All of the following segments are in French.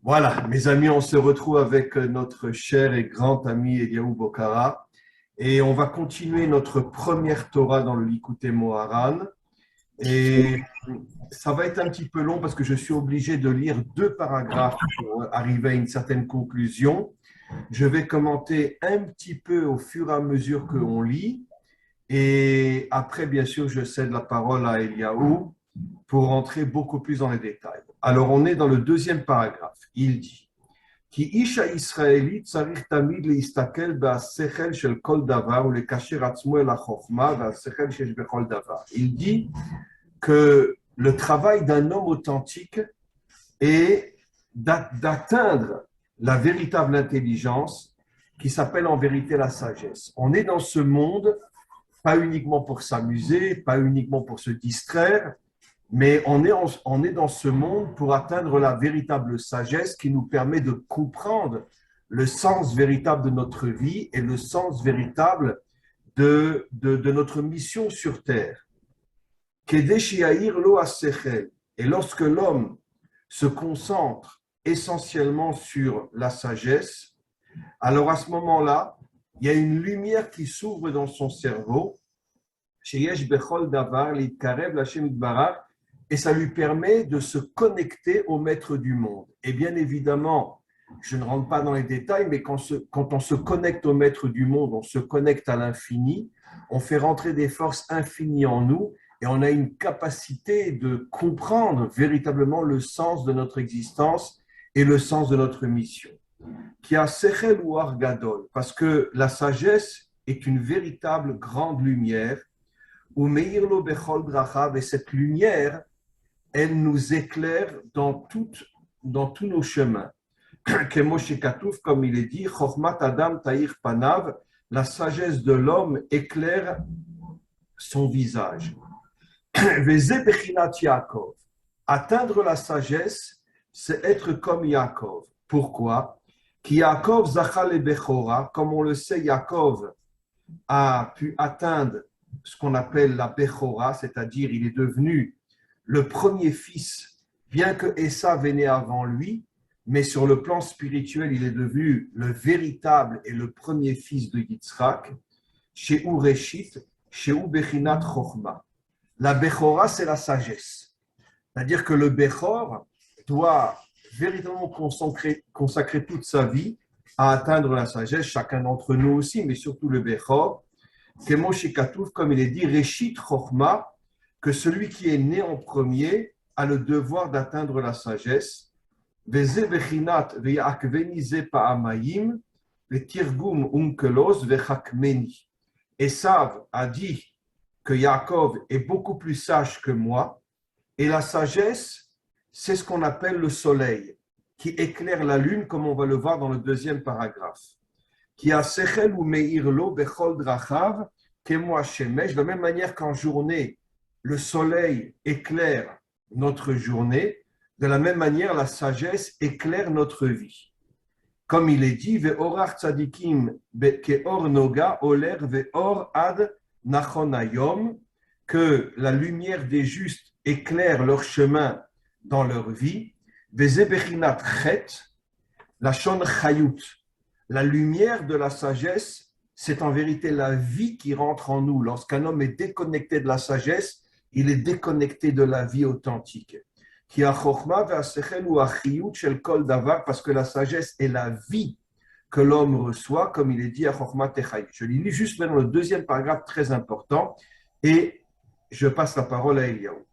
Voilà, mes amis, on se retrouve avec notre cher et grand ami Eliaou Bocara et on va continuer notre première Torah dans le Likutei Moharan. Et ça va être un petit peu long parce que je suis obligé de lire deux paragraphes pour arriver à une certaine conclusion. Je vais commenter un petit peu au fur et à mesure qu'on lit et après, bien sûr, je cède la parole à Eliaou pour rentrer beaucoup plus dans les détails. Alors, on est dans le deuxième paragraphe. Il dit כי איש הישראלי צריך תמיד להסתכל בשכל של כל דבר ולקשר עצמו אל החוכמה והשכל שיש בכל דבר. Il dit que le travail d'un homme authentique est d'atteindre la véritable intelligence qui s'appelle en vérité la sagesse. On est dans ce monde pas uniquement pour s'amuser, pas uniquement pour se distraire, mais on est dans ce monde pour atteindre la véritable sagesse qui nous permet de comprendre le sens véritable de notre vie et le sens véritable de notre mission sur Terre. Et lorsque l'homme se concentre essentiellement sur la sagesse, alors à ce moment-là, il y a une lumière qui s'ouvre dans son cerveau, et ça lui permet de se connecter au maître du monde. Et bien évidemment, je ne rentre pas dans les détails, mais quand on se connecte au maître du monde, on se connecte à l'infini, on fait rentrer des forces infinies en nous et on a une capacité de comprendre véritablement le sens de notre existence et le sens de notre mission. Qui a sechel ou argadol, parce que la sagesse est une véritable grande lumière, ou meirlo bechol drachav, et cette lumière, elle nous éclaire dans tous nos chemins. Comme il est dit, Chochmat Adam Taïr Panav, la sagesse de l'homme éclaire son visage. Veze Bechinat Yaakov. Atteindre la sagesse, c'est être comme Yaakov. Pourquoi? Qui Yaakov Zachal et Bechora, comme on le sait, Yaakov a pu atteindre ce qu'on appelle la Bechora, c'est-à-dire il est devenu le premier fils, bien que Esav est né avant lui, mais sur le plan spirituel, il est devenu le véritable et le premier fils de Yitzhak, Sheu Reshit, Sheu Bechinat Chochma. La Bechora, c'est la sagesse. C'est-à-dire que le Bechor doit véritablement consacrer toute sa vie à atteindre la sagesse, chacun d'entre nous aussi, mais surtout le Bechor. Comme il est dit, Reshit Chochma, que celui qui est né en premier a le devoir d'atteindre la sagesse. Esav a dit que Yaakov est beaucoup plus sage que moi, et la sagesse, c'est ce qu'on appelle le soleil, qui éclaire la lune, comme on va le voir dans le deuxième paragraphe. Qui a sechel ou meirlo bechol drachav, kemo hashemesh, de la même manière qu'en journée, le soleil éclaire notre journée, de la même manière, la sagesse éclaire notre vie. Comme il est dit, ve'orar tzadikim ke'or noga oler ve'or ad nachon hayom, que la lumière des justes éclaire leur chemin dans leur vie, ve'ze bechinat chet, la shon chayut, la lumière de la sagesse, c'est en vérité la vie qui rentre en nous. Lorsqu'un homme est déconnecté de la sagesse, il est déconnecté de la vie authentique. Parce que la sagesse est la vie que l'homme reçoit, comme il est dit à Chochmat Techay. Je lis juste maintenant le deuxième paragraphe très important et je passe la parole à Eliaou.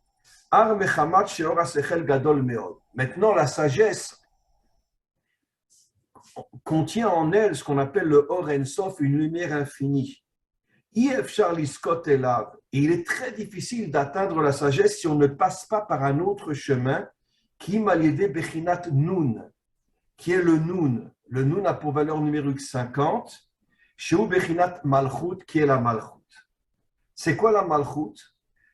Maintenant, la sagesse contient en elle ce qu'on appelle le Or En Sof, une lumière infinie. Et il est très difficile d'atteindre la sagesse si on ne passe pas par un autre chemin, qui est le Nun. Le Nun a pour valeur numérique 50, Sheu Bechinat Malchut, qui est la Malchut. C'est quoi la Malchut?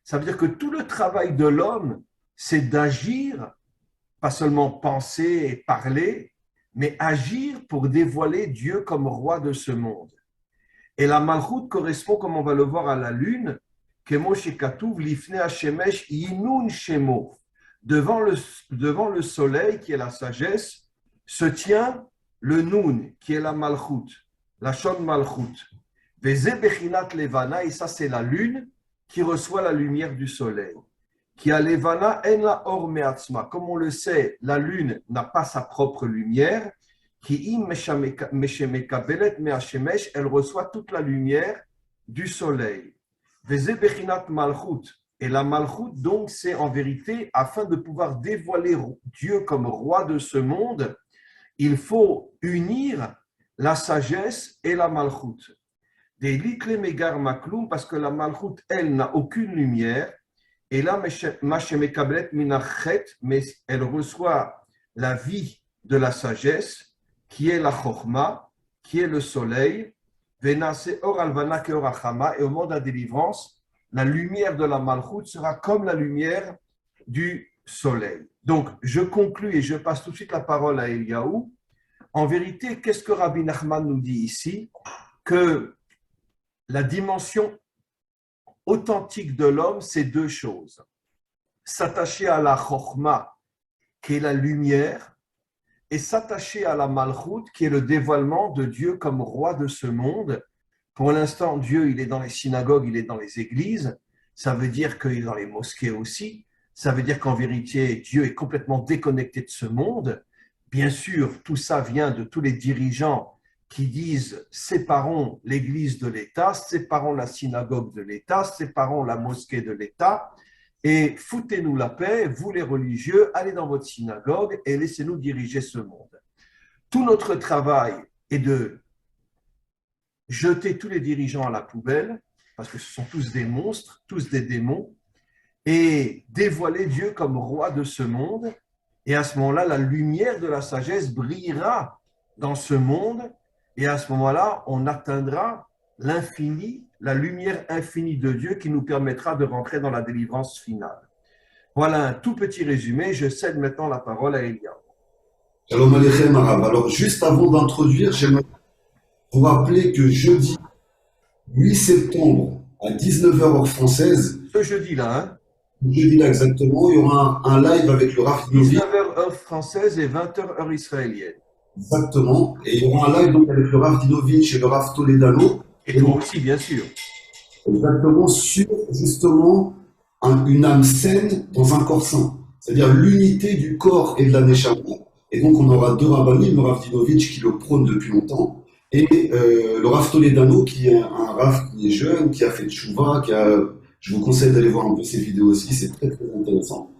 Ça veut dire que tout le travail de l'homme, c'est d'agir, pas seulement penser et parler, mais agir pour dévoiler Dieu comme roi de ce monde. Et la Malchut correspond, comme on va le voir, à la lune, devant le soleil, qui est la sagesse, se tient le Nun, qui est la Malchut, la Shon Malchut. Veze Bechinat Levana, et ça c'est la lune qui reçoit la lumière du soleil. Qui a Levana en la Or Meatzma. Comme on le sait, la lune n'a pas sa propre lumière. Qui im Meshemekabelet Meashemesh, elle reçoit toute la lumière du soleil. Veze Bechinat Malchut. Et la Malchut, donc, c'est en vérité, afin de pouvoir dévoiler Dieu comme roi de ce monde, il faut unir la sagesse et la Malchut. Des Likle Megar Makloum, parce que la Malchut, elle, n'a aucune lumière. Et là, Mashemekablet Minachet, mais elle reçoit la vie de la sagesse, qui est la Chochma, qui est le soleil. Venase Or Alvana Keor Achama, et au moment de la délivrance, la lumière de la Malchut sera comme la lumière du soleil. Donc, je conclus et je passe tout de suite la parole à Eliaou. En vérité, qu'est-ce que Rabbi Nachman nous dit ici? Que la dimension authentique de l'homme, c'est deux choses. S'attacher à la Chochma, qui est la lumière, et s'attacher à la Malchut, qui est le dévoilement de Dieu comme roi de ce monde. Pour l'instant, Dieu, il est dans les synagogues, il est dans les églises. Ça veut dire qu'il est dans les mosquées aussi. Ça veut dire qu'en vérité, Dieu est complètement déconnecté de ce monde. Bien sûr, tout ça vient de tous les dirigeants qui disent « séparons l'église de l'État, séparons la synagogue de l'État, séparons la mosquée de l'État et foutez-nous la paix, vous les religieux, allez dans votre synagogue et laissez-nous diriger ce monde. » Tout notre travail est de jeter tous les dirigeants à la poubelle, parce que ce sont tous des monstres, tous des démons, et dévoiler Dieu comme roi de ce monde. Et à ce moment-là, la lumière de la sagesse brillera dans ce monde, et à ce moment-là, on atteindra l'infini, la lumière infinie de Dieu qui nous permettra de rentrer dans la délivrance finale. Voilà un tout petit résumé. Je cède maintenant la parole à Eliaou. Shalom Aleichem, Arabe. Alors, juste avant d'introduire, j'aimerais vous rappeler que jeudi 8 septembre à 19h heure française, Ce jeudi-là, jeudi-là exactement, il y aura un live avec le Rav Dinovitch. 19h heure française et 20h heure israélienne. Exactement. Et il y aura un live donc avec le Rav Dinovitch et le Rav Toledano. Et toi aussi, bien sûr. Exactement, sur justement une âme saine dans un corps sain. C'est-à-dire l'unité du corps et de la neshama. Et donc on aura deux rabbanim, le Rav Dinovitch qui le prône depuis longtemps, et le Rav Toledano qui est un Rav qui est jeune, qui a fait tchouva, je vous conseille d'aller voir un peu ses vidéos aussi, c'est très très intéressant.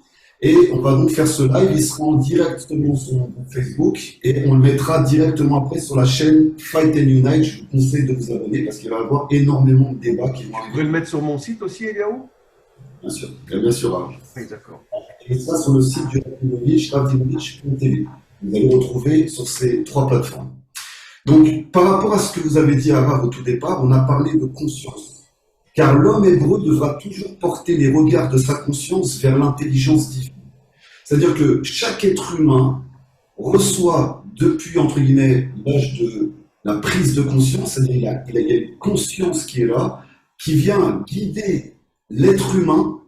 Et on va donc faire ce live, il sera en directement sur mon groupe Facebook, et on le mettra directement après sur la chaîne Fight and Unite. Je vous conseille de vous abonner parce qu'il va y avoir énormément de débats qui vont arriver. Vous pouvez le mettre sur mon site aussi, Eliaou? Bien sûr, bien sûr. Rav. Oui, d'accord. Et ça sur le site du Ravdinovitch, ravdinovitch.tv. Vous allez retrouver sur ces trois plateformes. Donc, par rapport à ce que vous avez dit, Arav, au tout départ, on a parlé de conscience. Car l'homme hébreu devra toujours porter les regards de sa conscience vers l'intelligence divine. C'est-à-dire que chaque être humain reçoit depuis, entre guillemets, l'âge de la prise de conscience, c'est-à-dire il y a une conscience qui est là, qui vient guider l'être humain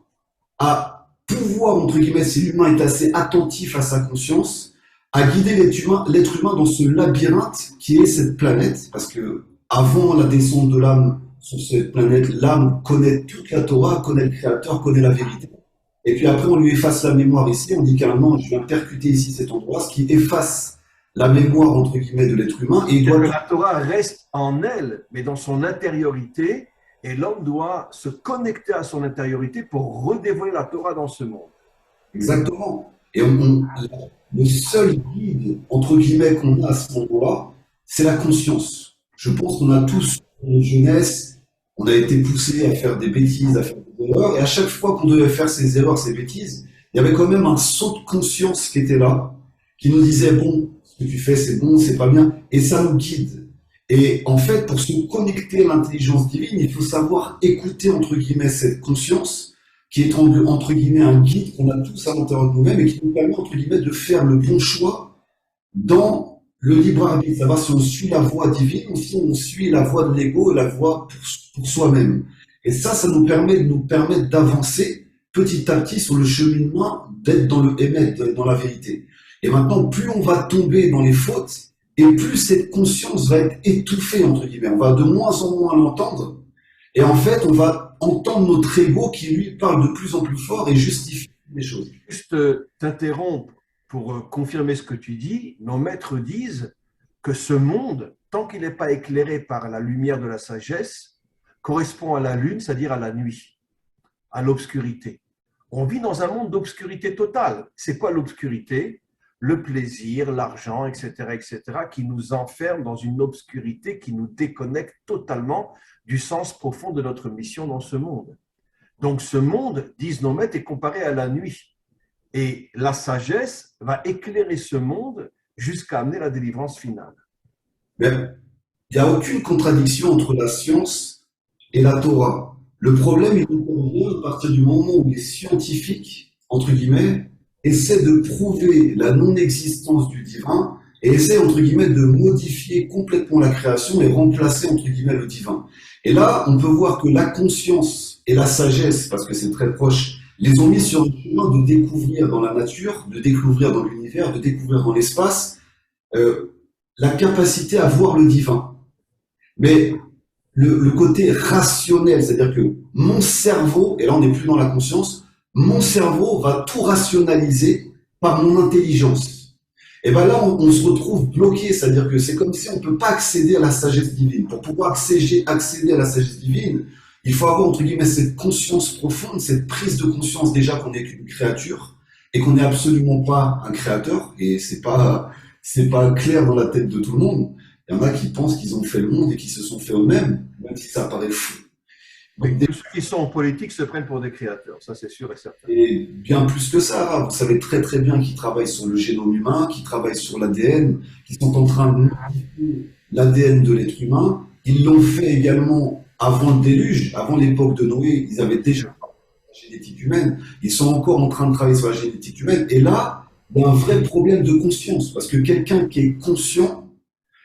à pouvoir, entre guillemets, si l'humain est assez attentif à sa conscience, à guider l'être humain dans ce labyrinthe qui est cette planète, parce que avant la descente de l'âme sur cette planète, l'âme connaît toute la Torah, connaît le Créateur, connaît la vérité. Et puis après, on lui efface la mémoire ici, on dit qu'un ange vient percuter ici cet endroit, ce qui efface la mémoire, entre guillemets, de l'être humain. Et il doit... La Torah reste en elle, mais dans son intériorité, et l'homme doit se connecter à son intériorité pour redévoiler la Torah dans ce monde. Exactement. Et le seul guide, entre guillemets, qu'on a à ce moment-là, c'est la conscience. Je pense qu'on a tous, dans notre jeunesse, on a été poussé à faire des bêtises, à faire des erreurs, et à chaque fois qu'on devait faire ces erreurs, ces bêtises, il y avait quand même un saut de conscience qui était là, qui nous disait, bon, ce que tu fais, c'est bon, c'est pas bien, et ça nous guide. Et en fait, pour se connecter à l'intelligence divine, il faut savoir écouter, entre guillemets, cette conscience, qui est, entre guillemets, un guide qu'on a tous à l'intérieur de nous-mêmes, et qui nous permet, entre guillemets, de faire le bon choix dans le libre arbitre, savoir si on suit la voie divine ou si on suit la voie de l'ego et la voie pour soi-même. Et ça nous permet d'avancer petit à petit sur le cheminement, d'être dans le émet, dans la vérité. Et maintenant, plus on va tomber dans les fautes, et plus cette conscience va être étouffée, entre guillemets. On va de moins en moins l'entendre. Et en fait, on va entendre notre ego qui, lui, parle de plus en plus fort et justifie les choses. Juste t'interrompre pour confirmer ce que tu dis. Nos maîtres disent que ce monde, tant qu'il n'est pas éclairé par la lumière de la sagesse, correspond à la lune, c'est-à-dire à la nuit, à l'obscurité. On vit dans un monde d'obscurité totale. C'est quoi l'obscurité? Le plaisir, l'argent, etc., qui nous enferment dans une obscurité qui nous déconnecte totalement du sens profond de notre mission dans ce monde. Donc ce monde, disent nos maîtres, est comparé à la nuit. Et la sagesse va éclairer ce monde jusqu'à amener la délivrance finale. Mais il n'y a aucune contradiction entre la science et la Torah. Le problème, il intervient à partir du moment où les scientifiques, entre guillemets, essaient de prouver la non-existence du divin et essaient, entre guillemets, de modifier complètement la création et remplacer, entre guillemets, le divin. Et là, on peut voir que la conscience et la sagesse, parce que c'est très proche, les ont mis sur le chemin de découvrir dans la nature, de découvrir dans l'univers, de découvrir dans l'espace, la capacité à voir le divin. Mais le côté rationnel, c'est-à-dire que mon cerveau, et là on n'est plus dans la conscience, mon cerveau va tout rationaliser par mon intelligence. Et bien là, on se retrouve bloqué, c'est-à-dire que c'est comme si on ne peut pas accéder à la sagesse divine. Pour pouvoir accéder à la sagesse divine, il faut avoir, entre guillemets, cette conscience profonde, cette prise de conscience déjà qu'on n'est qu'une créature et qu'on n'est absolument pas un créateur. Et c'est pas clair dans la tête de tout le monde. Il y en a qui pensent qu'ils ont fait le monde et qui se sont fait eux-mêmes, même si ça paraît fou. Donc, tous ceux qui sont en politique se prennent pour des créateurs, ça c'est sûr et certain. Et bien plus que ça, vous savez très très bien qu'ils travaillent sur le génome humain, qu'ils travaillent sur l'ADN, qu'ils sont en train de modifier l'ADN de l'être humain. Ils l'ont fait également avant le déluge, avant l'époque de Noé, ils avaient déjà la génétique humaine. Ils sont encore en train de travailler sur la génétique humaine. Et là, il y a un vrai problème de conscience, parce que quelqu'un qui est conscient,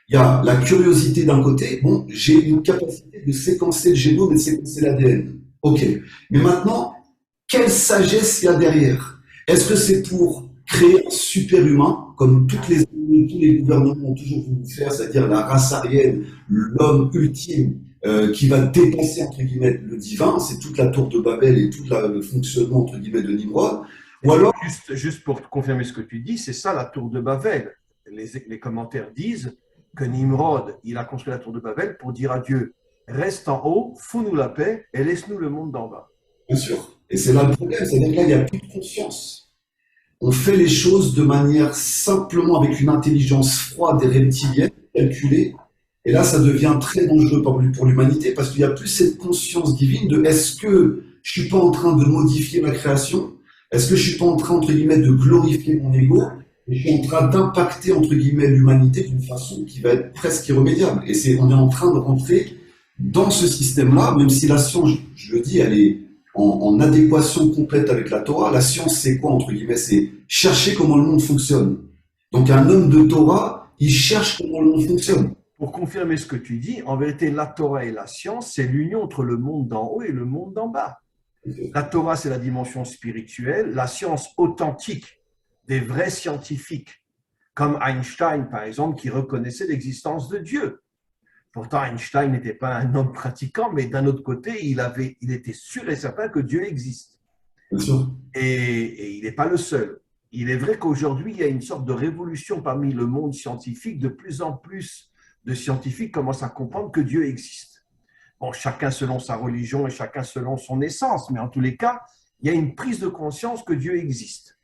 il y a la curiosité d'un côté, bon, j'ai une capacité de séquencer le génome et de séquencer l'ADN. Ok. Mais maintenant, quelle sagesse il y a derrière? Est-ce que c'est pour créer un super-humain, comme tous les gouvernements ont toujours voulu faire, c'est-à-dire la race aryenne, l'homme ultime, qui va dépasser, entre guillemets, le divin, c'est toute la tour de Babel et tout le fonctionnement, entre guillemets, de Nimrod. Ou alors, juste pour confirmer ce que tu dis, c'est ça la tour de Babel. Les commentaires disent que Nimrod, il a construit la tour de Babel pour dire à Dieu, reste en haut, fous-nous la paix et laisse-nous le monde d'en bas. Bien sûr. Et c'est là le problème, c'est-à-dire que là, il n'y a plus de conscience. On fait les choses de manière simplement avec une intelligence froide et reptilienne, calculée. Et là, ça devient très dangereux pour l'humanité parce qu'il n'y a plus cette conscience divine de est-ce que je ne suis pas en train de modifier ma création? Est-ce que je ne suis pas en train, entre guillemets, de glorifier mon ego? Et je suis en train d'impacter, entre guillemets, l'humanité d'une façon qui va être presque irrémédiable. Et on est en train de rentrer dans ce système-là, même si la science, je le dis, elle est en adéquation complète avec la Torah. La science, c'est quoi, entre guillemets? C'est chercher comment le monde fonctionne. Donc un homme de Torah, il cherche comment le monde fonctionne. Pour confirmer ce que tu dis, en vérité, la Torah et la science, c'est l'union entre le monde d'en haut et le monde d'en bas. La Torah, c'est la dimension spirituelle, la science authentique des vrais scientifiques, comme Einstein, par exemple, qui reconnaissait l'existence de Dieu. Pourtant, Einstein n'était pas un homme pratiquant, mais d'un autre côté, il était sûr et certain que Dieu existe. Et il n'est pas le seul. Il est vrai qu'aujourd'hui, il y a une sorte de révolution parmi le monde scientifique. De plus en plus de scientifiques commencent à comprendre que Dieu existe. Bon, chacun selon sa religion et chacun selon son essence, mais en tous les cas, il y a une prise de conscience que Dieu existe.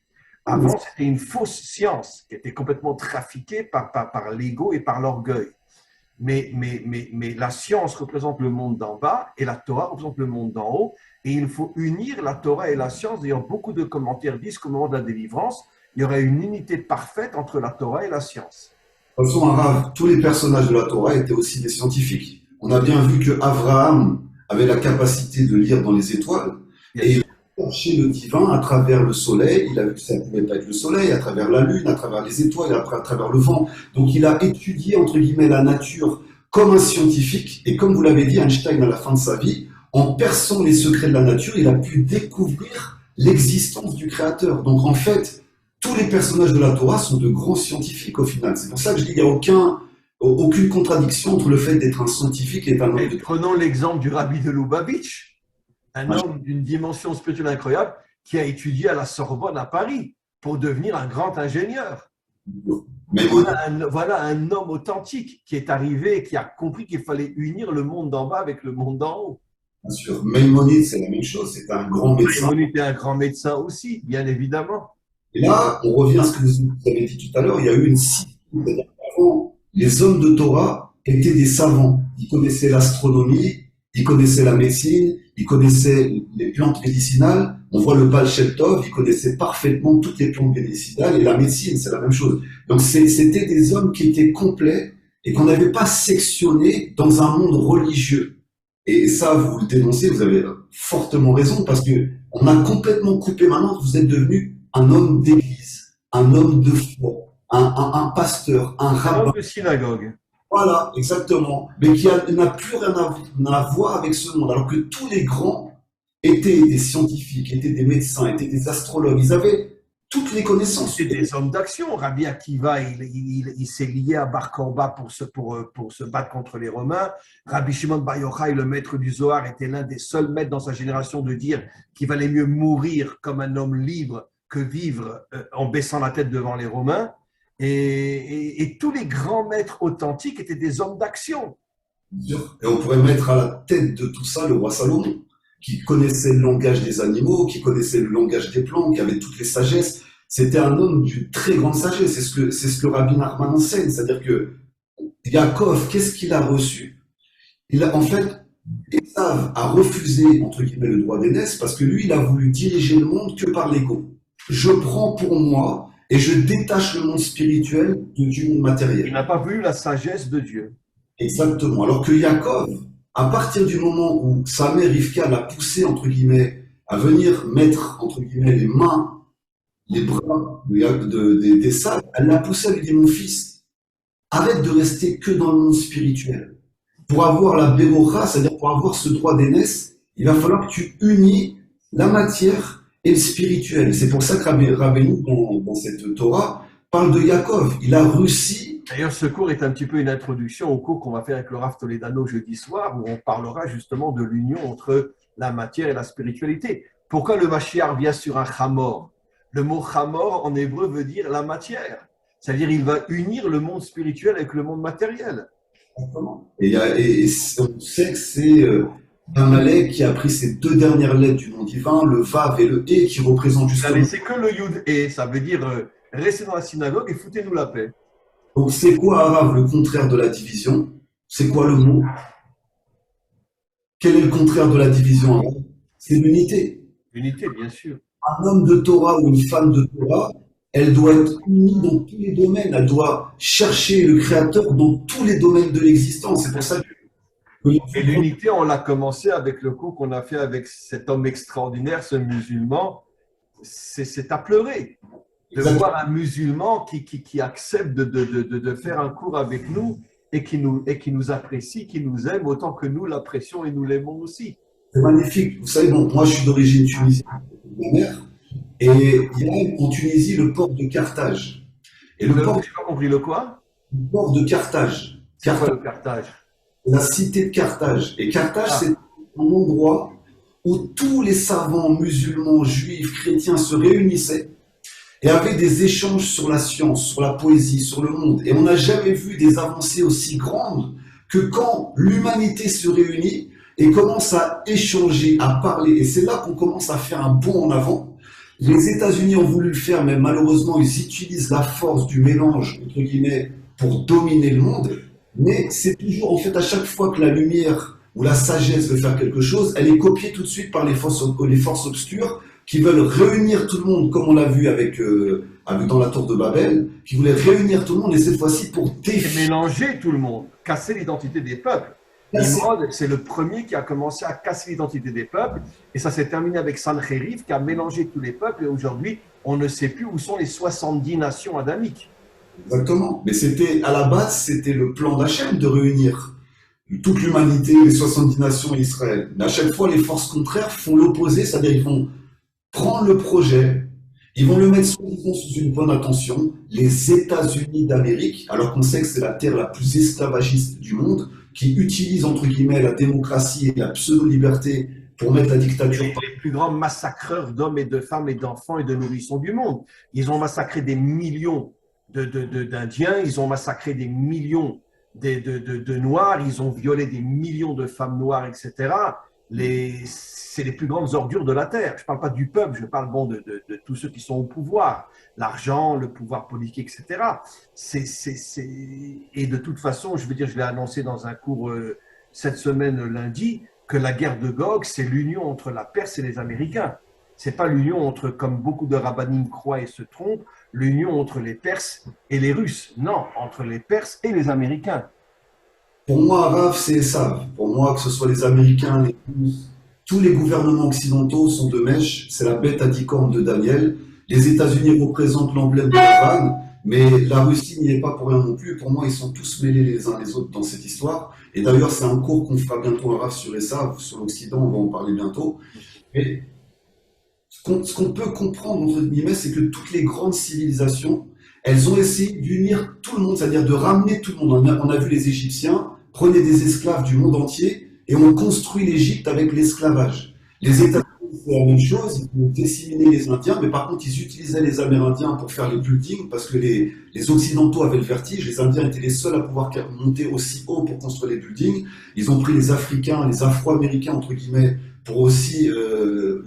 Avant, c'était une fausse science qui était complètement trafiquée par l'ego et par l'orgueil. Mais la science représente le monde d'en bas et la Torah représente le monde d'en haut. Et il faut unir la Torah et la science. D'ailleurs, beaucoup de commentaires disent qu'au moment de la délivrance, il y aurait une unité parfaite entre la Torah et la science. De toute façon, Arav, tous les personnages de la Torah étaient aussi des scientifiques. On a bien vu que Abraham avait la capacité de lire dans les étoiles et il a cherché le divin à travers le soleil. Il a vu que ça ne pouvait pas être le soleil, à travers la lune, à travers les étoiles, à travers le vent. Donc il a étudié, entre guillemets, la nature comme un scientifique. Et comme vous l'avez dit, Einstein, à la fin de sa vie, en perçant les secrets de la nature, il a pu découvrir l'existence du Créateur. Donc en fait, tous les personnages de la Torah sont de grands scientifiques au final. C'est pour ça que je dis qu'il n'y a aucune contradiction entre le fait d'être un scientifique et un homme de... Prenons l'exemple du rabbi de Lubavitch, un homme d'une dimension spirituelle incroyable qui a étudié à la Sorbonne à Paris pour devenir un grand ingénieur. Mais voilà un homme authentique qui est arrivé et qui a compris qu'il fallait unir le monde d'en bas avec le monde d'en haut. bien sûr, Maïmonide, c'est la même chose, c'est un grand médecin. Maïmonide était un grand médecin aussi, bien évidemment. Et là, on revient à ce que vous avez dit tout à l'heure, il y a eu une scission. C'est-à-dire qu'avant, les hommes de Torah étaient des savants. Ils connaissaient l'astronomie, ils connaissaient la médecine, ils connaissaient les plantes médicinales. On voit le Baal Shem Tov, il connaissait parfaitement toutes les plantes médicinales et la médecine, c'est la même chose. Donc c'était des hommes qui étaient complets et qu'on n'avait pas sectionnés dans un monde religieux. Et ça, vous le dénoncez, vous avez fortement raison, parce que on a complètement coupé. Maintenant, vous êtes devenu un homme d'église, un homme de foi, un pasteur, un rabbin. Un homme de synagogue. Voilà, exactement. Mais qui n'a plus rien à voir avec ce monde. Alors que tous les grands étaient des scientifiques, étaient des médecins, étaient des astrologues. Ils avaient toutes les connaissances. C'est des hommes d'action. Rabbi Akiva, il s'est lié à Bar Korba pour se battre contre les Romains. Rabbi Shimon Bar Yochai, le maître du Zohar, était l'un des seuls maîtres dans sa génération de dire qu'il valait mieux mourir comme un homme libre que vivre en baissant la tête devant les Romains. Et tous les grands maîtres authentiques étaient des hommes d'action. Et on pourrait mettre à la tête de tout ça le roi Salomon, qui connaissait le langage des animaux, qui connaissait le langage des plantes, qui avait toutes les sagesses. C'était un homme d'une très grande sagesse. C'est ce que Rabbi Nachman enseigne. C'est-à-dire que Yaakov, qu'est-ce qu'il a reçu? En fait, Esav a refusé, entre guillemets, le droit d'aînesse parce que lui, il a voulu diriger le monde que par l'ego. Je prends pour moi et je détache le monde spirituel du monde matériel. Il n'a pas voulu la sagesse de Dieu. Exactement. Alors que Yaakov, à partir du moment où sa mère Rivka l'a poussé, entre guillemets, à venir mettre, entre guillemets, les mains, les bras d'Esav, elle l'a poussé à lui dire, mon fils, arrête de rester que dans le monde spirituel. Pour avoir la Bérocha, c'est-à-dire pour avoir ce droit d'aînesse, il va falloir que tu unis la matière et le spirituel. C'est pour ça que Rabbeinu, dans cette Torah, parle de Yaakov. Il a réussi. D'ailleurs, ce cours est un petit peu une introduction au cours qu'on va faire avec le Rav Toledano jeudi soir, où on parlera justement de l'union entre la matière et la spiritualité. Pourquoi le Mashiach vient sur un chamor? Le mot chamor en hébreu veut dire la matière. C'est-à-dire il va unir le monde spirituel avec le monde matériel. Et on sait que c'est Amalek qui a pris ces deux dernières lettres du nom divin, le Vav et le E, qui représentent justement... C'est que le Yud E, ça veut dire restez dans la synagogue et foutez-nous la paix. Donc c'est quoi, Arav, le contraire de la division? C'est quoi le mot? Quel est le contraire de la division, Arav? C'est l'unité. L'unité, bien sûr. Un homme de Torah ou une femme de Torah, elle doit être unie dans tous les domaines. Elle doit chercher le Créateur dans tous les domaines de l'existence. C'est pour ça que... Et l'unité, on l'a commencé avec le coup qu'on a fait avec cet homme extraordinaire, ce musulman. C'est à pleurer de voir un musulman qui accepte de faire un cours avec nous et qui nous apprécie, qui nous aime autant que nous l'apprécions et nous l'aimons aussi. C'est magnifique. Vous savez, bon, moi je suis d'origine tunisienne, ma mère, et il y a en Tunisie le port de Carthage. Et je n'ai pas compris le quoi? Le port de Carthage. C'est quoi le Carthage? La cité de Carthage. Et Carthage, c'est un endroit où tous les savants musulmans, juifs, chrétiens se réunissaient et avaient des échanges sur la science, sur la poésie, sur le monde. Et on n'a jamais vu des avancées aussi grandes que quand l'humanité se réunit et commence à échanger, à parler. Et c'est là qu'on commence à faire un bond en avant. Les États-Unis ont voulu le faire, mais malheureusement, ils utilisent la force du mélange, entre guillemets, pour dominer le monde. Mais c'est toujours, en fait, à chaque fois que la lumière ou la sagesse veut faire quelque chose, elle est copiée tout de suite par les forces obscures qui veulent réunir tout le monde, comme on l'a vu avec dans la tour de Babel, qui voulaient réunir tout le monde, et cette fois-ci pour défier. Mélanger tout le monde, casser l'identité des peuples. Nimrod, c'est le premier qui a commencé à casser l'identité des peuples, et ça s'est terminé avec Sancheriv qui a mélangé tous les peuples, et aujourd'hui, on ne sait plus où sont les 70 nations adamiques. Exactement. Mais à la base, c'était le plan d'Hachem de réunir toute l'humanité, les 70 nations et Israël. Mais à chaque fois, les forces contraires font l'opposé, c'est-à-dire ils vont prendre le projet Ils vont le mettre soi-disant sous une bonne attention, les États-Unis d'Amérique, alors qu'on sait que c'est la terre la plus esclavagiste du monde, qui utilise entre guillemets la démocratie et la pseudo-liberté pour mettre la dictature. Les plus grands massacreurs d'hommes et de femmes et d'enfants et de nourrissons du monde. Ils ont massacré des millions d'Indiens, ils ont massacré des millions de Noirs, ils ont violé des millions de femmes noires, etc. C'est les plus grandes ordures de la terre. Je ne parle pas du peuple, je parle bon, de tous ceux qui sont au pouvoir, l'argent, le pouvoir politique, etc. Et de toute façon, je veux dire, je l'ai annoncé dans un cours cette semaine lundi, que la guerre de Gog, c'est l'union entre la Perse et les Américains. Ce n'est pas l'union entre, comme beaucoup de rabbinim croient et se trompent, l'union entre les Perses et les Russes. Non, entre les Perses et les Américains. Pour moi, Rav, c'est ça. Pour moi, que ce soit les Américains, les Russes, tous les gouvernements occidentaux sont de mèche. C'est la bête à 10 cornes de Daniel. Les États-Unis représentent l'emblème de Iran, mais la Russie n'y est pas pour rien non plus. Pour moi, ils sont tous mêlés les uns les autres dans cette histoire. Et d'ailleurs, c'est un cours qu'on fera bientôt à Rav sur ça, sur l'Occident, on va en parler bientôt. Mais ce qu'on peut comprendre, entre guillemets, c'est que toutes les grandes civilisations, elles ont essayé d'unir tout le monde, c'est-à-dire de ramener tout le monde. On a vu les Égyptiens prenaient des esclaves du monde entier et ont construit l'Égypte avec l'esclavage. Les États-Unis, c'est la même chose, ils ont disséminé les Indiens, mais par contre, ils utilisaient les Amérindiens pour faire les buildings parce que les Occidentaux avaient le vertige. Les Indiens étaient les seuls à pouvoir monter aussi haut pour construire les buildings. Ils ont pris les Africains, les Afro-Américains, entre guillemets, pour aussi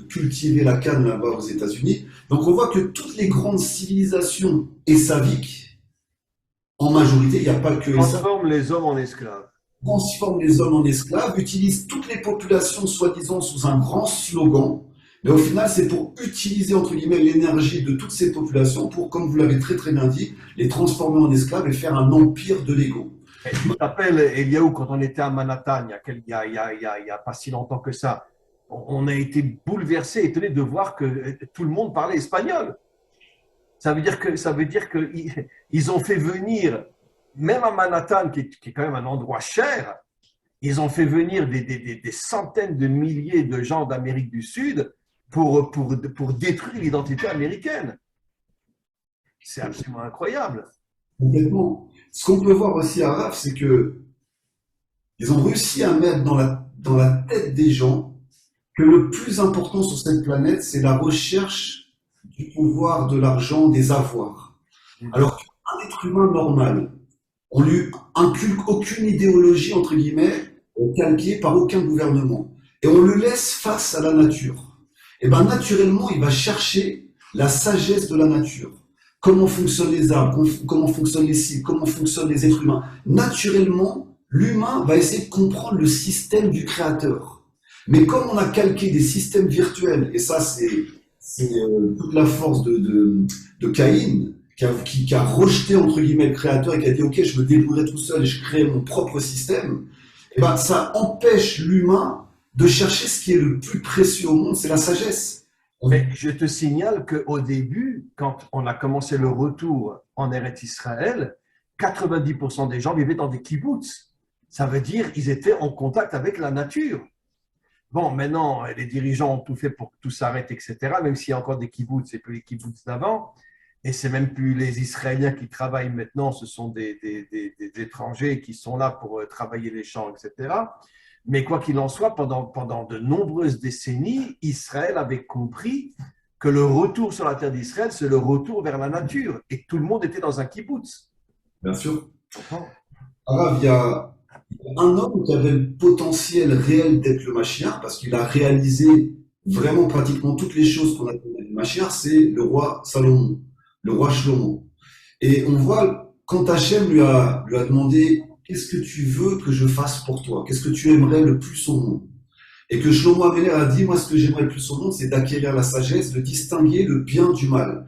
cultiver la canne là-bas aux États-Unis. Donc on voit que toutes les grandes civilisations essaviques, en majorité, il n'y a pas que transforment les hommes en esclaves. Transforment les hommes en esclaves, utilisent toutes les populations soi-disant sous un grand slogan, mais au final c'est pour utiliser entre guillemets l'énergie de toutes ces populations pour, comme vous l'avez très très bien dit, les transformer en esclaves et faire un empire de l'ego. Je me rappelle, Eliaou, quand on était à Manhattan, il y a pas si longtemps que ça, on a été bouleversés, étonnés de voir que tout le monde parlait espagnol. Ça veut dire que ils ont fait venir, même à Manhattan, qui est quand même un endroit cher, ils ont fait venir des centaines de milliers de gens d'Amérique du Sud pour détruire l'identité américaine. C'est absolument incroyable. Complètement. Ce qu'on peut voir aussi à Rav, c'est que ils ont réussi à mettre dans la tête des gens que le plus important sur cette planète, c'est la recherche du pouvoir, de l'argent, des avoirs. Alors qu'un être humain normal, on lui inculque aucune idéologie, entre guillemets, calquée par aucun gouvernement. Et on le laisse face à la nature. Et bien naturellement, il va chercher la sagesse de la nature. Comment fonctionnent les arbres, comment fonctionnent les cibles, comment fonctionnent les êtres humains. Naturellement, l'humain va essayer de comprendre le système du créateur. Mais comme on a calqué des systèmes virtuels, et ça c'est toute la force de Caïn, qui a rejeté entre guillemets le créateur et qui a dit ok, je me débrouillerai tout seul et je crée mon propre système, et ben ça empêche l'humain de chercher ce qui est le plus précieux au monde, c'est la sagesse. Mais je te signale qu'au début, quand on a commencé le retour en Eretz Israël, 90% des gens vivaient dans des kibbutz. Ça veut dire qu'ils étaient en contact avec la nature. Bon, maintenant, les dirigeants ont tout fait pour que tout s'arrête, etc., même s'il y a encore des kibbutz, c'est plus les kibbutz d'avant. Et c'est même plus les Israéliens qui travaillent maintenant, ce sont des étrangers qui sont là pour travailler les champs, etc. Mais quoi qu'il en soit, pendant de nombreuses décennies, Israël avait compris que le retour sur la terre d'Israël, c'est le retour vers la nature. Et tout le monde était dans un kibbutz. Bien sûr. Alors, il y a un homme qui avait le potentiel réel d'être le Mashiach, parce qu'il a réalisé vraiment pratiquement toutes les choses qu'on appelle le Mashiach, c'est le roi Salomon, le roi Shlomo. Et on voit, quand Hachem lui a demandé « Qu'est-ce que tu veux que je fasse pour toi? Qu'est-ce que tu aimerais le plus au monde ?» Et que Shlomo Améler a dit « Moi, ce que j'aimerais le plus au monde, c'est d'acquérir la sagesse, de distinguer le bien du mal. »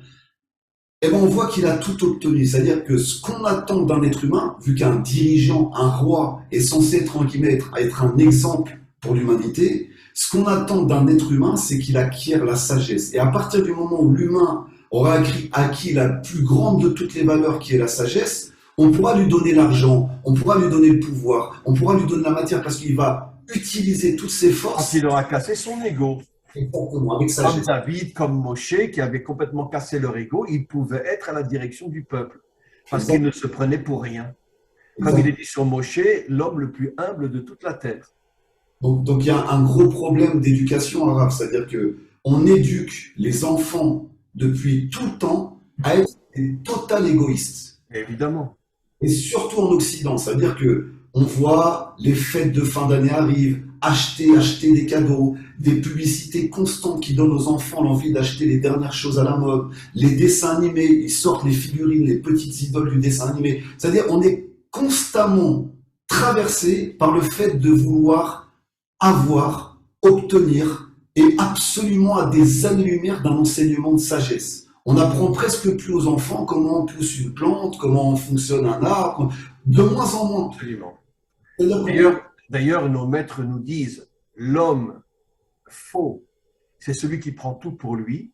Et bien, on voit qu'il a tout obtenu. C'est-à-dire que ce qu'on attend d'un être humain, vu qu'un dirigeant, un roi, est censé être, en guillemets, être un exemple pour l'humanité, ce qu'on attend d'un être humain, c'est qu'il acquiert la sagesse. Et à partir du moment où l'humain aura acquis la plus grande de toutes les valeurs, qui est la sagesse, on pourra lui donner l'argent, on pourra lui donner le pouvoir, on pourra lui donner la matière, parce qu'il va utiliser toutes ses forces. Quand il aura cassé son ego. Exactement, avec Comme sagesse. David, comme Moshe, qui avait complètement cassé leur ego, il pouvait être à la direction du peuple, parce qu'il Exact- ne se prenait pour rien. Comme il exact. est dit sur Moshe, l'homme le plus humble de toute la terre. Donc, il y a un gros problème d'éducation arabe, c'est-à-dire que on éduque les enfants depuis tout le temps à être des total égoïstes. Évidemment. Et surtout en Occident, c'est-à-dire que on voit les fêtes de fin d'année arrivent, acheter des cadeaux, des publicités constantes qui donnent aux enfants l'envie d'acheter les dernières choses à la mode, les dessins animés, ils sortent les figurines, les petites idoles du dessin animé. C'est-à-dire on est constamment traversé par le fait de vouloir avoir, obtenir, et absolument à des années-lumière d'un enseignement de sagesse. On n'apprend presque plus aux enfants comment on pousse une plante, comment fonctionne un arbre, de moins en moins. Absolument. C'est-à-dire D'ailleurs, nos maîtres nous disent, l'homme faux, c'est celui qui prend tout pour lui.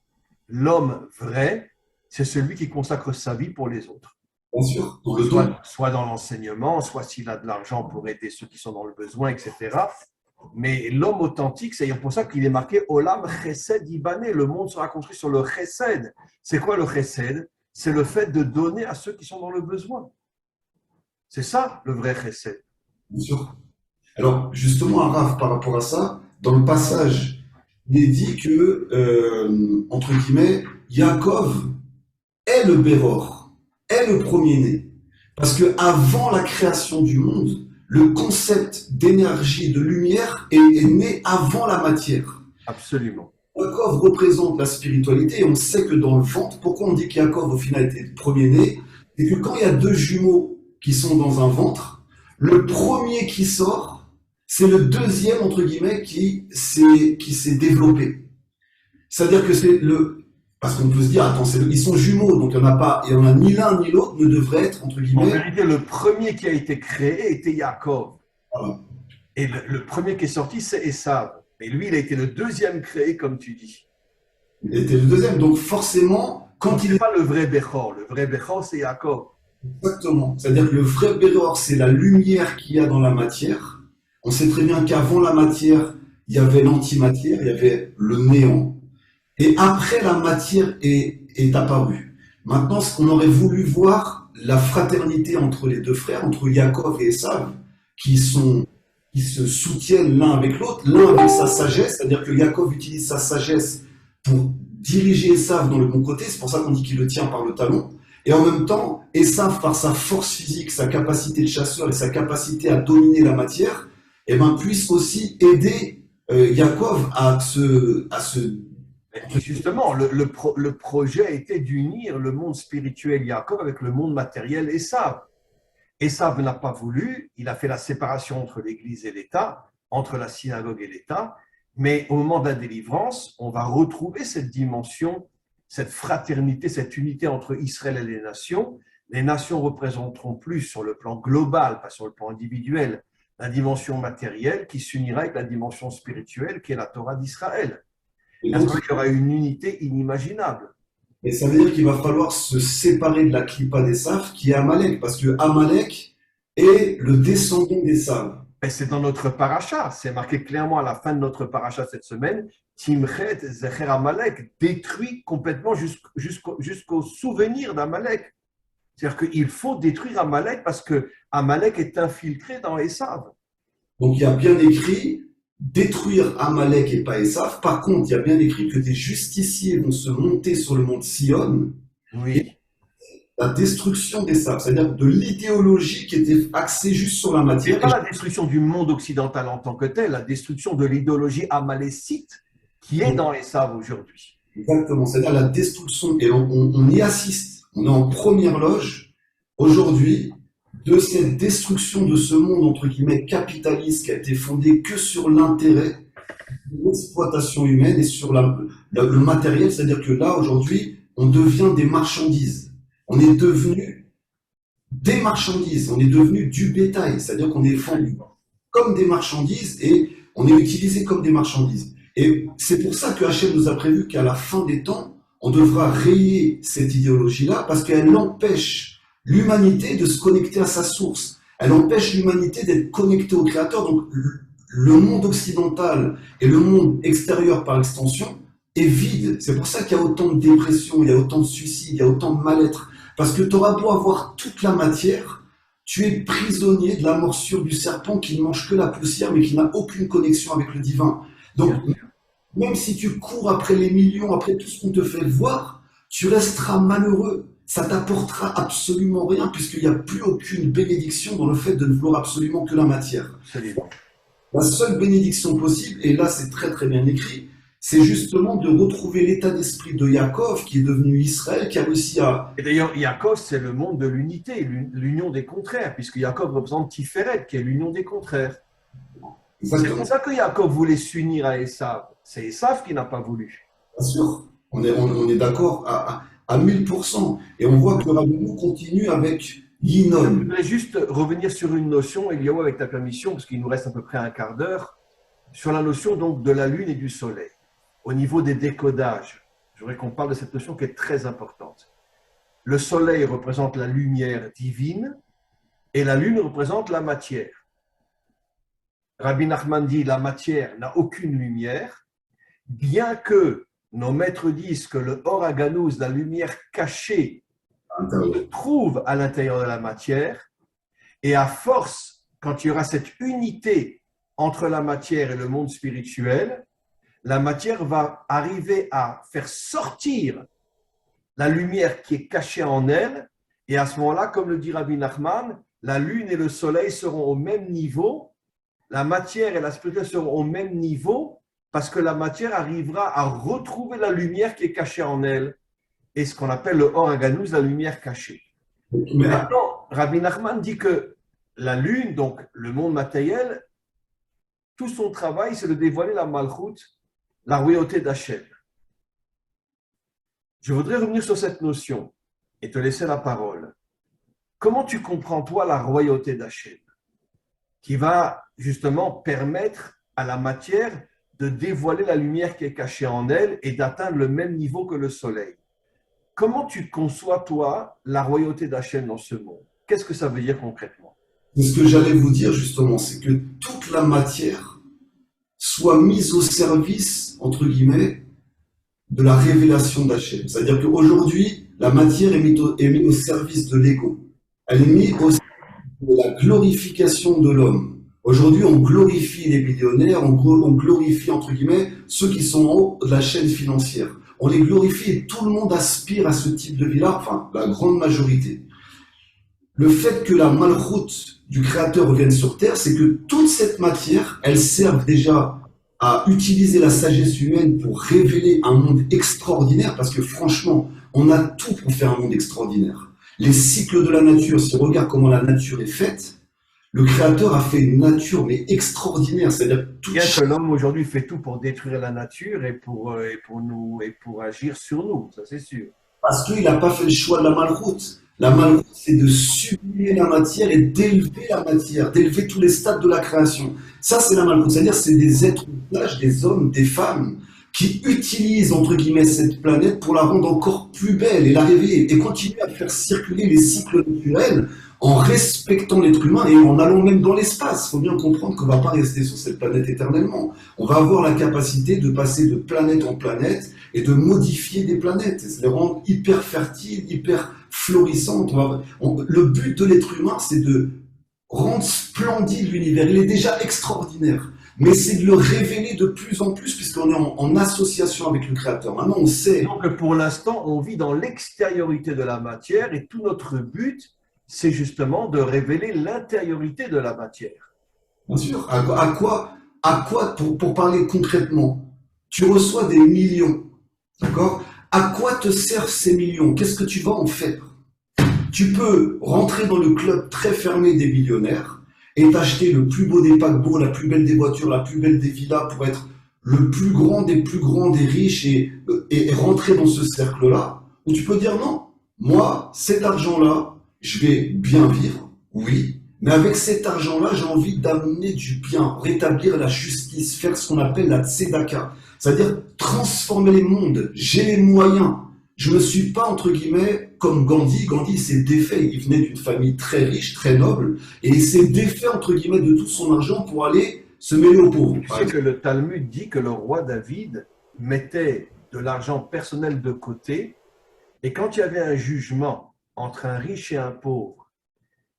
L'homme vrai, c'est celui qui consacre sa vie pour les autres. bien sûr, dans le don, Soit dans l'enseignement, soit s'il a de l'argent pour aider ceux qui sont dans le besoin, etc. Mais l'homme authentique, c'est pour ça qu'il est marqué Olam Chesed Ibané. Le monde sera construit sur le Chesed. C'est quoi le Chesed? C'est le fait de donner à ceux qui sont dans le besoin. C'est ça le vrai Chesed. bien sûr. Alors, justement, Araf, par rapport à ça, dans le passage, il est dit que, entre guillemets, Yaakov est le Béror, est le premier-né. Parce que avant la création du monde, le concept d'énergie, de lumière est né avant la matière. Absolument. Yaakov représente la spiritualité et on sait que dans le ventre, pourquoi on dit qu'Yaakov au final était le premier-né? C'est que quand il y a deux jumeaux qui sont dans un ventre, le premier qui sort, c'est le deuxième, entre guillemets, qui s'est développé. C'est-à-dire que c'est le... Parce qu'on peut se dire, attends, ils sont jumeaux, donc il n'y en a ni l'un ni l'autre ne devrait être, entre En guillemets... vérité, le premier qui a été créé était Yaakov. Voilà. Et le premier qui est sorti, c'est Esav. Et lui, il a été le deuxième créé, comme tu dis. Il était le deuxième, donc forcément, quand Donc, il ce est... n'est pas le vrai Bechor. Le vrai Bechor, c'est Yaakov. Exactement. C'est-à-dire que le vrai Béror, c'est la lumière qu'il y a dans la matière. On sait très bien qu'avant la matière, il y avait l'antimatière, il y avait le néant. Et après, la matière est apparue. Maintenant, ce qu'on aurait voulu voir, la fraternité entre les deux frères, entre Yaakov et Esav, qui se soutiennent l'un avec l'autre, l'un avec sa sagesse, c'est-à-dire que Yaakov utilise sa sagesse pour diriger Esav dans le bon côté, c'est pour ça qu'on dit qu'il le tient par le talon. Et en même temps, Esav, par sa force physique, sa capacité de chasseur et sa capacité à dominer la matière, eh ben, puisse aussi aider Yaakov à se... Et justement, le projet a été d'unir le monde spirituel Yaakov avec le monde matériel Esav. Esav n'a pas voulu, il a fait la séparation entre l'Église et l'État, entre la synagogue et l'État, mais au moment de la délivrance, on va retrouver cette dimension, cette fraternité, cette unité entre Israël et les nations. Les nations représenteront plus sur le plan global, pas sur le plan individuel, la dimension matérielle qui s'unira avec la dimension spirituelle qui est la Torah d'Israël. Et À ce donc, moment-là, il y aura une unité inimaginable. et ça veut dire qu'il va falloir se séparer de la clipa d'Esav qui est Amalek, parce que Amalek est le descendant d'Esav. Et c'est dans notre paracha, c'est marqué clairement à la fin de notre paracha cette semaine, Timchet Zecher Amalek, détruit complètement jusqu'au souvenir d'Amalek. C'est-à-dire qu'il faut détruire Amalek parce que Amalek est infiltré dans Esav. Donc il y a bien écrit détruire Amalek et pas Esav. Par contre, il y a bien écrit que des justiciers vont se monter sur le mont Sion, Oui. la destruction d'Esav, c'est-à-dire de l'idéologie qui était axée juste sur la Ce n'est matière. pas la destruction du monde occidental en tant que tel, la destruction de l'idéologie amalécite qui est dans Esav aujourd'hui. Exactement, c'est-à-dire la destruction, et on y assiste, on est en première loge aujourd'hui de cette destruction de ce monde, entre guillemets, capitaliste qui a été fondé que sur l'intérêt, l'exploitation humaine et sur le matériel, c'est-à-dire que là, aujourd'hui, on devient des marchandises. On est devenu des marchandises, on est devenu du bétail, c'est-à-dire qu'on est vendu comme des marchandises et on est utilisé comme des marchandises. Et c'est pour ça que Hachem nous a prévu qu'à la fin des temps, on devra rayer cette idéologie-là parce qu'elle empêche l'humanité de se connecter à sa source. Elle empêche l'humanité d'être connectée au Créateur. Donc le monde occidental et le monde extérieur par extension est vide. C'est pour ça qu'il y a autant de dépression, il y a autant de suicides, il y a autant de mal-être. Parce que tu auras beau avoir toute la matière, tu es prisonnier de la morsure du serpent qui ne mange que la poussière mais qui n'a aucune connexion avec le divin. Donc, même si tu cours après les millions, après tout ce qu'on te fait voir, tu resteras malheureux. Ça t'apportera absolument rien puisqu'il n'y a plus aucune bénédiction dans le fait de ne vouloir absolument que la matière. Absolument. La seule bénédiction possible, et là c'est très très bien écrit, c'est justement de retrouver l'état d'esprit de Yaakov qui est devenu Israël, qui a réussi à... Et d'ailleurs, Yaakov, c'est le monde de l'unité, l'union des contraires, puisque Yaakov représente Tiferet, qui est l'union des contraires. C'est pour ça que Yaakov voulait s'unir à Esav. C'est Esav qui n'a pas voulu. Bien sûr, on est d'accord à 1000%. Et on voit que le rabbin continue avec Yinon. Je voudrais juste revenir sur une notion, Eliaou, avec ta permission, parce qu'il nous reste à peu près un quart d'heure, sur la notion donc de la lune et du soleil. Au niveau des décodages, je voudrais qu'on parle de cette notion qui est très importante. Le soleil représente la lumière divine et la lune représente la matière. Rabbi Nachman dit la matière n'a aucune lumière, bien que nos maîtres disent que le Or HaGanuz, la lumière cachée, se trouve à l'intérieur de la matière, et à force, quand il y aura cette unité entre la matière et le monde spirituel, la matière va arriver à faire sortir la lumière qui est cachée en elle, et à ce moment-là, comme le dit Rabbi Nachman, la lune et le soleil seront au même niveau, la matière et la spiritualité seront au même niveau, parce que la matière arrivera à retrouver la lumière qui est cachée en elle, et ce qu'on appelle le Or HaGanuz, la lumière cachée. Maintenant, Rabbi Nachman dit que la lune, donc le monde matériel, tout son travail, c'est de dévoiler la Malchut, la royauté d'Hachem. Je voudrais revenir sur cette notion et te laisser la parole. Comment tu comprends, toi, la royauté d'Hachem, qui va justement permettre à la matière de dévoiler la lumière qui est cachée en elle et d'atteindre le même niveau que le soleil? Comment tu conçois, toi, la royauté d'Hachem dans ce monde? Qu'est-ce que ça veut dire concrètement? Ce que j'allais vous dire justement, c'est que toute la matière soit mise au service, entre guillemets, de la révélation d'Hachem. C'est-à-dire qu'aujourd'hui, la matière est mise au service de l'ego. Elle est mise au service de la glorification de l'homme. Aujourd'hui, on glorifie les millionnaires, on glorifie, entre guillemets, ceux qui sont en haut de la chaîne financière. On les glorifie et tout le monde aspire à ce type de vie-là, enfin, la grande majorité. Le fait que la malchoute du Créateur revienne sur Terre, c'est que toute cette matière, elle sert déjà à utiliser la sagesse humaine pour révéler un monde extraordinaire, parce que franchement, on a tout pour faire un monde extraordinaire. Les cycles de la nature, si on regarde comment la nature est faite, le Créateur a fait une nature mais extraordinaire. C'est-à-dire tout. Bien que l'homme aujourd'hui fait tout pour détruire la nature et pour agir sur nous, ça c'est sûr. Parce qu'il n'a pas fait le choix de la malchoute. La malchoute, c'est de sublimer la matière et d'élever la matière, d'élever tous les stades de la création. Ça, c'est la malchoute. C'est-à-dire c'est des êtres d'âge, des hommes, des femmes, qui utilisent, entre guillemets, cette planète pour la rendre encore plus belle et la réveiller et continuer à faire circuler les cycles naturels en respectant l'être humain et en allant même dans l'espace. Il faut bien comprendre qu'on ne va pas rester sur cette planète éternellement. On va avoir la capacité de passer de planète en planète et de modifier des planètes, et de les rendre hyper fertiles, hyper florissantes. Le but de l'être humain, c'est de rendre splendide l'univers. Il est déjà extraordinaire, mais c'est de le révéler de plus en plus puisqu'on est en association avec le Créateur. Maintenant, on sait... Donc, pour l'instant, on vit dans l'extériorité de la matière et tout notre but, c'est justement de révéler l'intériorité de la matière. Bien sûr. À quoi pour parler concrètement, tu reçois des millions, d'accord? À quoi te servent ces millions? Qu'est-ce que tu vas en faire? Tu peux rentrer dans le club très fermé des millionnaires et t'acheter le plus beau des paquebots, la plus belle des voitures, la plus belle des villas pour être le plus grand des riches et rentrer dans ce cercle-là. Ou tu peux dire non, moi, cet argent-là, je vais bien vivre, oui, mais avec cet argent-là, j'ai envie d'amener du bien, rétablir la justice, faire ce qu'on appelle la tzedaka, c'est-à-dire transformer les mondes. J'ai les moyens. Je ne suis pas, entre guillemets, comme Gandhi. Gandhi s'est défait, il venait d'une famille très riche, très noble, et il s'est défait, entre guillemets, de tout son argent pour aller se mêler aux pauvres. Tu sais que le Talmud dit que le roi David mettait de l'argent personnel de côté, et quand il y avait un jugement entre un riche et un pauvre,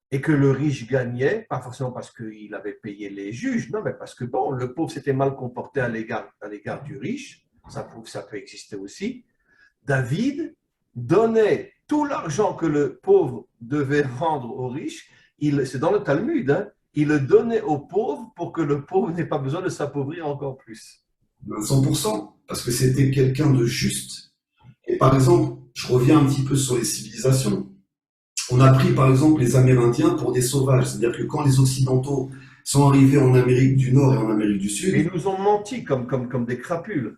et que le riche gagnait, pas forcément parce qu'il avait payé les juges, non, mais parce que bon, le pauvre s'était mal comporté à l'égard du riche, ça prouve que ça peut exister aussi. David donnait tout l'argent que le pauvre devait rendre au riche, c'est dans le Talmud, hein, il le donnait aux pauvres pour que le pauvre n'ait pas besoin de s'appauvrir encore plus. 100%, parce que c'était quelqu'un de juste. Et par exemple, je reviens un petit peu sur les civilisations. On a pris par exemple les Amérindiens pour des sauvages, c'est-à-dire que quand les Occidentaux sont arrivés en Amérique du Nord et en Amérique du Sud, ils nous ont menti comme des crapules.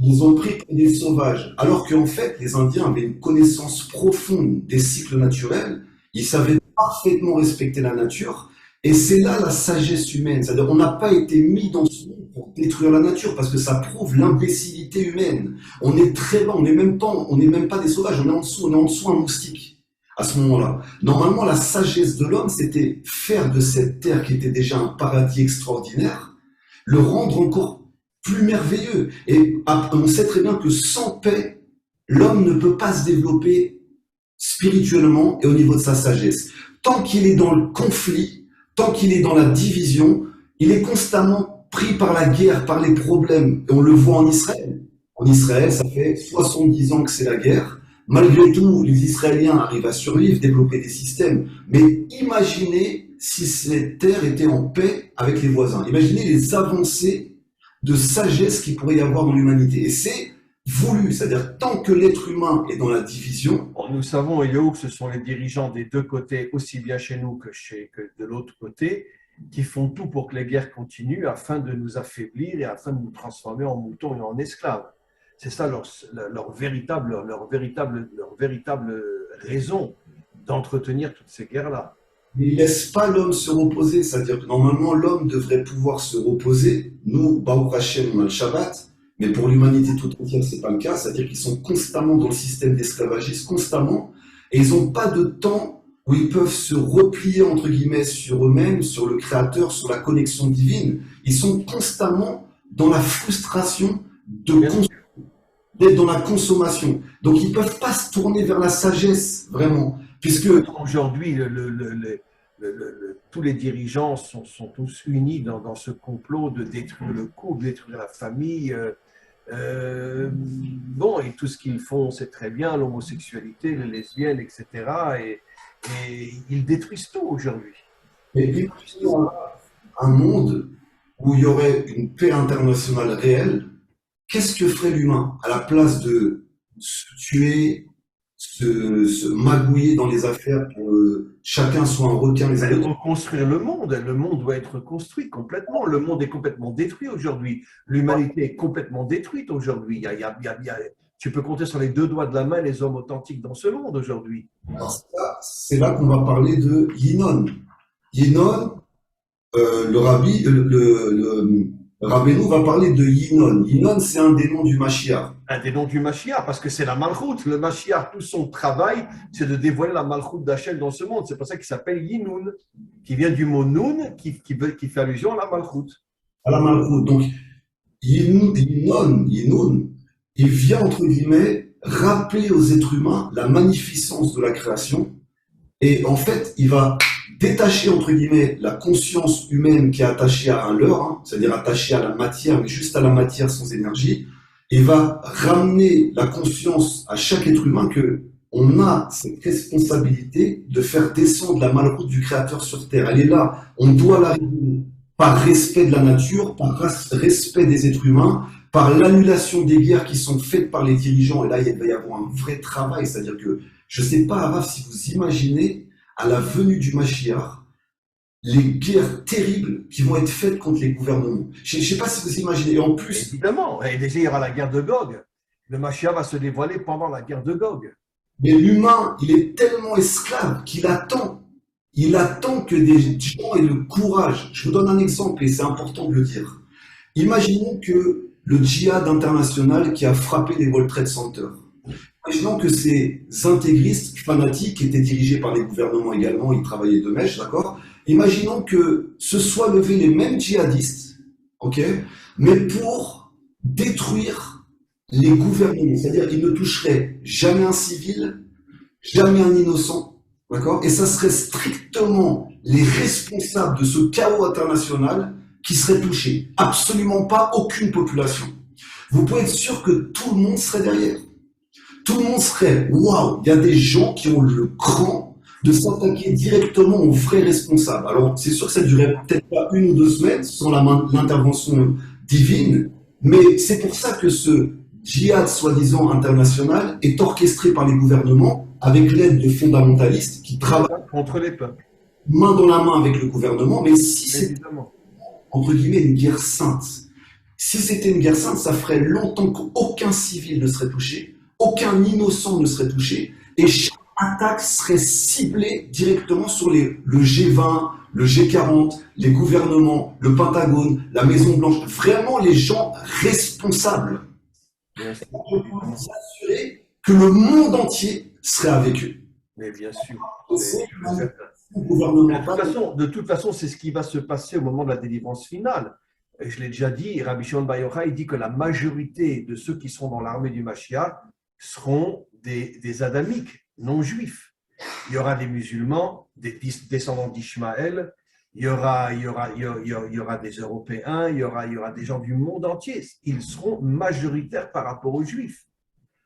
Ils ont pris pour des sauvages, alors qu'en fait, les Indiens avaient une connaissance profonde des cycles naturels, ils savaient parfaitement respecter la nature, et c'est là la sagesse humaine, c'est-à-dire qu'on n'a pas été mis dans ce monde pour détruire la nature, parce que ça prouve l'imbécilité humaine. On est très bas, on n'est même pas des sauvages, on est en dessous un moustique. À ce moment-là, normalement, la sagesse de l'homme, c'était faire de cette terre qui était déjà un paradis extraordinaire, le rendre encore plus merveilleux. Et on sait très bien que sans paix, l'homme ne peut pas se développer spirituellement et au niveau de sa sagesse. Tant qu'il est dans le conflit, tant qu'il est dans la division, il est constamment pris par la guerre, par les problèmes. Et on le voit en Israël. En Israël, ça fait 70 ans que c'est la guerre. Malgré tout, les Israéliens arrivent à survivre, développer des systèmes. Mais imaginez si cette terre était en paix avec les voisins. Imaginez les avancées de sagesse qu'il pourrait y avoir dans l'humanité. Et c'est voulu, c'est-à-dire tant que l'être humain est dans la division. Nous savons, Eliaou, que ce sont les dirigeants des deux côtés, aussi bien chez nous que de l'autre côté, qui font tout pour que les guerres continuent afin de nous affaiblir et afin de nous transformer en moutons et en esclaves. C'est ça leur véritable raison d'entretenir toutes ces guerres-là. Ils ne laissent pas l'homme se reposer, c'est-à-dire que normalement l'homme devrait pouvoir se reposer. Nous, Baruch Hashem, on a le Shabbat, mais pour l'humanité tout entière, ce n'est pas le cas, c'est-à-dire qu'ils sont constamment dans le système d'esclavagisme, constamment, et ils n'ont pas de temps où ils peuvent se replier, entre guillemets, sur eux-mêmes, sur le Créateur, sur la connexion divine. Ils sont constamment dans la frustration d'être dans la consommation. Donc ils ne peuvent pas se tourner vers la sagesse, vraiment. Puisque aujourd'hui, tous les dirigeants sont tous unis dans ce complot de détruire le couple, de détruire la famille. Bon, et tout ce qu'ils font, c'est très bien, l'homosexualité, les lesbiennes, etc. Et ils détruisent tout aujourd'hui. Mais imaginons un monde où il y aurait une paix internationale réelle. Qu'est-ce que ferait l'humain à la place de se tuer, se magouiller dans les affaires pour que chacun soit un requin les autres? Reconstruire le monde doit être construit complètement. Le monde est complètement détruit aujourd'hui. L'humanité est complètement détruite aujourd'hui. Tu peux compter sur les deux doigts de la main les hommes authentiques dans ce monde aujourd'hui. C'est là qu'on va parler de Yinon. Yinon, le Rabbeinu va parler de Yinon. Yinon, c'est un des noms du Mashiach. Un des noms du Mashiach, parce que c'est la Malchoute. Le Mashiach, tout son travail, c'est de dévoiler la Malchoute d'Hachem dans ce monde. C'est pour ça qu'il s'appelle Yinoun, qui vient du mot Noun, qui fait allusion à la Malchoute. À la Malchoute. Donc, Yinoun, il vient, entre guillemets, rappeler aux êtres humains la magnificence de la création. Et en fait, il va détacher, entre guillemets, la conscience humaine qui est attachée à un leurre, hein, c'est-à-dire attachée à la matière, mais juste à la matière sans énergie, et va ramener la conscience à chaque être humain que on a cette responsabilité de faire descendre la malroute du Créateur sur Terre. Elle est là, on doit la réguler par respect de la nature, par respect des êtres humains, par l'annulation des guerres qui sont faites par les dirigeants. Et là, il va y avoir un vrai travail, c'est-à-dire que, je ne sais pas, Araf, si vous imaginez, à la venue du Mashiach, les guerres terribles qui vont être faites contre les gouvernements. Je ne sais pas si vous imaginez. Et en plus, évidemment, et déjà il y aura la guerre de Gog. Le Mashiach va se dévoiler pendant la guerre de Gog. Mais l'humain, il est tellement esclave qu'il attend. Il attend que des gens aient le courage. Je vous donne un exemple et c'est important de le dire. Imaginons que le djihad international qui a frappé les World Trade Center. Imaginons que ces intégristes fanatiques qui étaient dirigés par les gouvernements également, ils travaillaient de mèche, d'accord? Imaginons que se soient levés les mêmes djihadistes ok? Mais pour détruire les gouvernements. C'est-à-dire qu'il ne toucherait jamais un civil, jamais un innocent, d'accord? Et ça serait strictement les responsables de ce chaos international qui seraient touchés. Absolument pas aucune population. Vous pouvez être sûr que tout le monde serait derrière. Tout le monde serait, waouh, il y a des gens qui ont le cran de s'attaquer directement aux vrais responsables. Alors, c'est sûr que ça durerait peut-être pas 1 ou 2 semaines sans l'intervention divine, mais c'est pour ça que ce djihad soi-disant international est orchestré par les gouvernements avec l'aide de fondamentalistes qui travaillent contre les peuples. Main dans la main avec le gouvernement. Mais si c'est, Évidemment. entre guillemets, une guerre sainte, si c'était une guerre sainte, ça ferait longtemps qu'aucun civil ne serait touché, aucun innocent ne serait touché, et chaque attaque serait ciblée directement sur le G20, le G40, les gouvernements, le Pentagone, la Maison Blanche, vraiment les gens responsables. Bien sûr. Pour s'assurer que le monde entier serait avec eux. Mais bien sûr. C'est certain. gouvernemental. De toute façon, c'est ce qui va se passer au moment de la délivrance finale. Et je l'ai déjà dit, Rabbi Shimon Bar Yochai dit que la majorité de ceux qui seront dans l'armée du Mashiach seront des adamiques, non juifs. Il y aura des musulmans, des descendants d'Ishmaël, il y aura des Européens, il y aura des gens du monde entier. Ils seront majoritaires par rapport aux juifs.